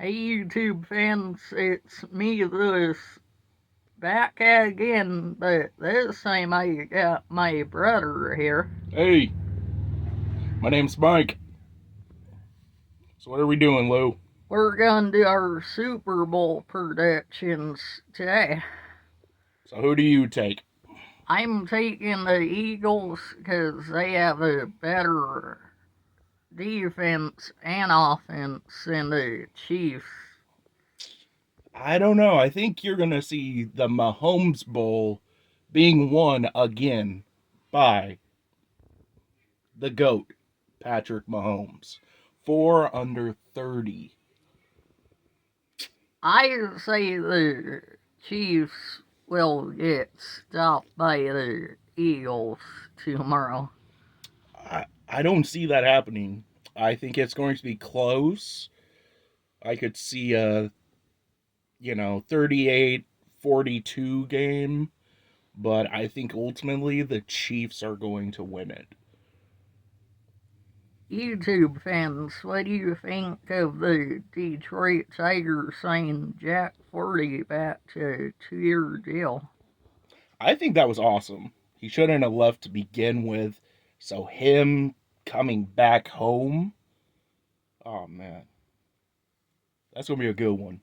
Hey YouTube fans, it's me, Lewis, back again, but this time I got my brother here. Hey, my name's Mike. So what are we doing, Lou? We're gonna do our Super Bowl predictions today. So who do you take? I'm taking the Eagles because they have a better defense and offense than the Chiefs. I don't know. I think you're going to see the Mahomes Bowl being won again by the GOAT, Patrick Mahomes. 4 under 30. I say the Chiefs will get stopped by the Eagles tomorrow. I don't see that happening. I think it's going to be close. I could see a, 38-42 game, but I think ultimately the Chiefs are going to win it. YouTube fans, what do you think of the Detroit Tigers signing Jack Forty back to a 2-year deal? I think that was awesome. He shouldn't have left to begin with. So him coming back home, oh man, that's gonna be a good one.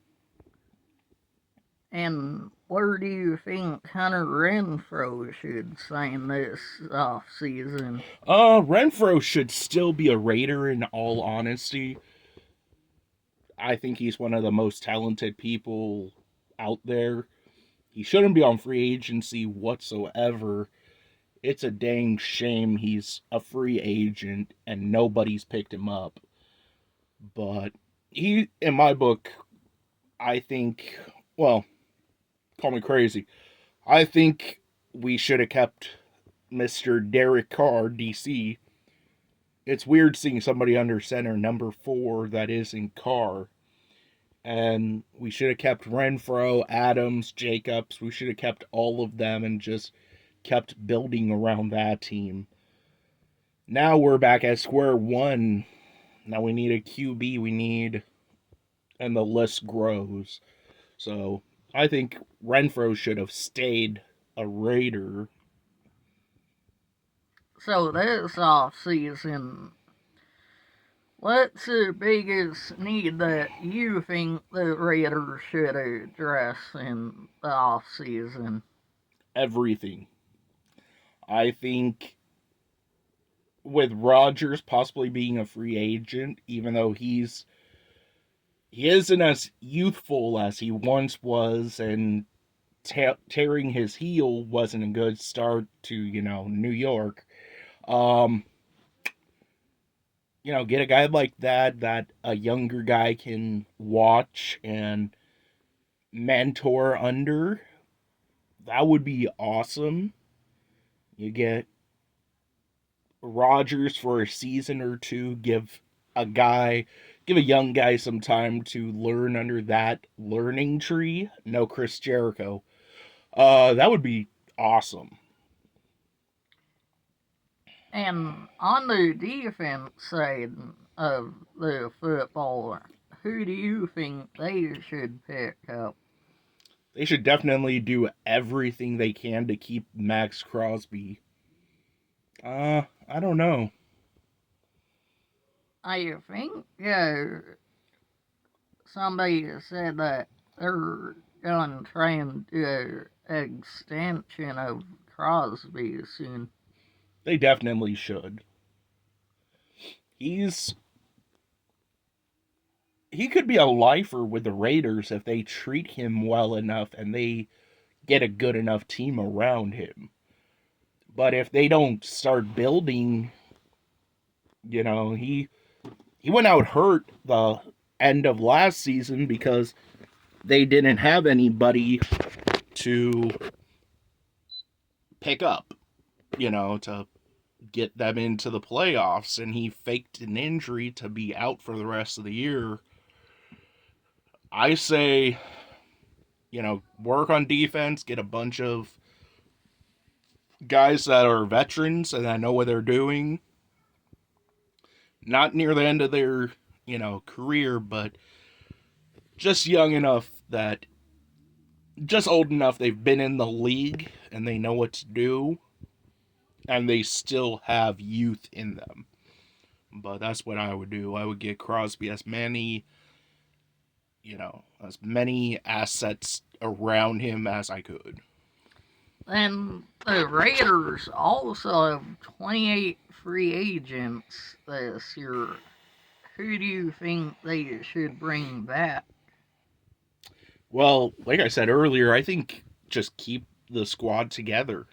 And where do you think Hunter Renfro should sign this offseason? Renfro should still be a Raider in all honesty. I think he's one of the most talented people out there. He shouldn't be on free agency whatsoever. It's a dang shame he's a free agent and nobody's picked him up. But he, in my book, I think, well, call me crazy. I think we should have kept Mr. Derek Carr, DC. It's weird seeing somebody under center number 4 that is in Carr. And we should have kept Renfro, Adams, Jacobs. We should have kept all of them and just kept building around that team. Now we're back at square one. Now we need a QB. And the list grows. So I think Renfro should have stayed a Raider. So this offseason, what's the biggest need that you think the Raiders should address in the offseason? Everything. I think with Rodgers possibly being a free agent, even though he isn't as youthful as he once was, and tearing his heel wasn't a good start to New York. Um, get a guy like that a younger guy can watch and mentor under. That would be awesome. You get Rodgers for a season or two, give a young guy some time to learn under that learning tree. No Chris Jericho. That would be awesome. And on the defense side of the football, who do you think they should pick up? They should definitely do everything they can to keep Max Crosby. I don't know. I think somebody said that they're going to try and do an extension of Crosby soon. They definitely should. He's he could be a lifer with the Raiders if they treat him well enough and they get a good enough team around him. But if they don't start building, he went out hurt the end of last season because they didn't have anybody to pick up, to get them into the playoffs, and he faked an injury to be out for the rest of the year. I say, work on defense, get a bunch of guys that are veterans and that know what they're doing. Not near the end of their, career, but just young enough that, just old enough they've been in the league and they know what to do, and they still have youth in them. But that's what I would do. I would get Crosby as many assets around him as I could. And the Raiders also have 28 free agents this year. Who do you think they should bring back? Well, like I said earlier, I think just keep the squad together.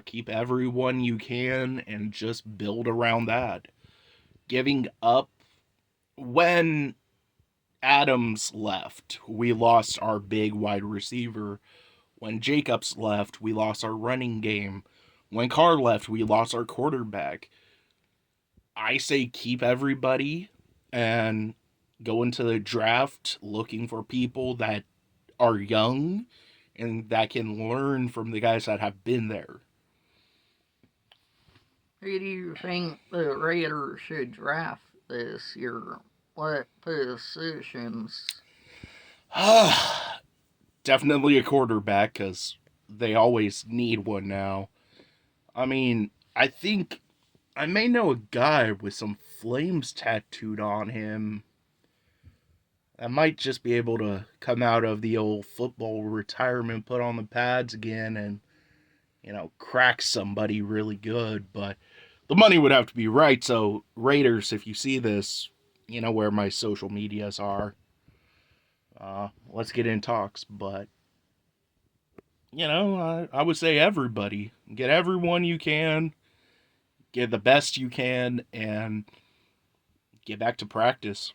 Keep everyone you can and just build around that. Giving up when Adams left, we lost our big wide receiver. When Jacobs left, we lost our running game. When Carr left, we lost our quarterback. I say keep everybody and go into the draft looking for people that are young and that can learn from the guys that have been there. Who do you think the Raiders should draft this year? What positions? Definitely a quarterback because they always need one now. I mean, I think I may know a guy with some flames tattooed on him that might just be able to come out of the old football retirement, put on the pads again, and, crack somebody really good. But the money would have to be right. So, Raiders, if you see this, you know where my social medias are. Let's get in talks. But, I would say everybody. Get everyone you can, get the best you can, and get back to practice.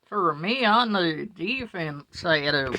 For me, on the defense side of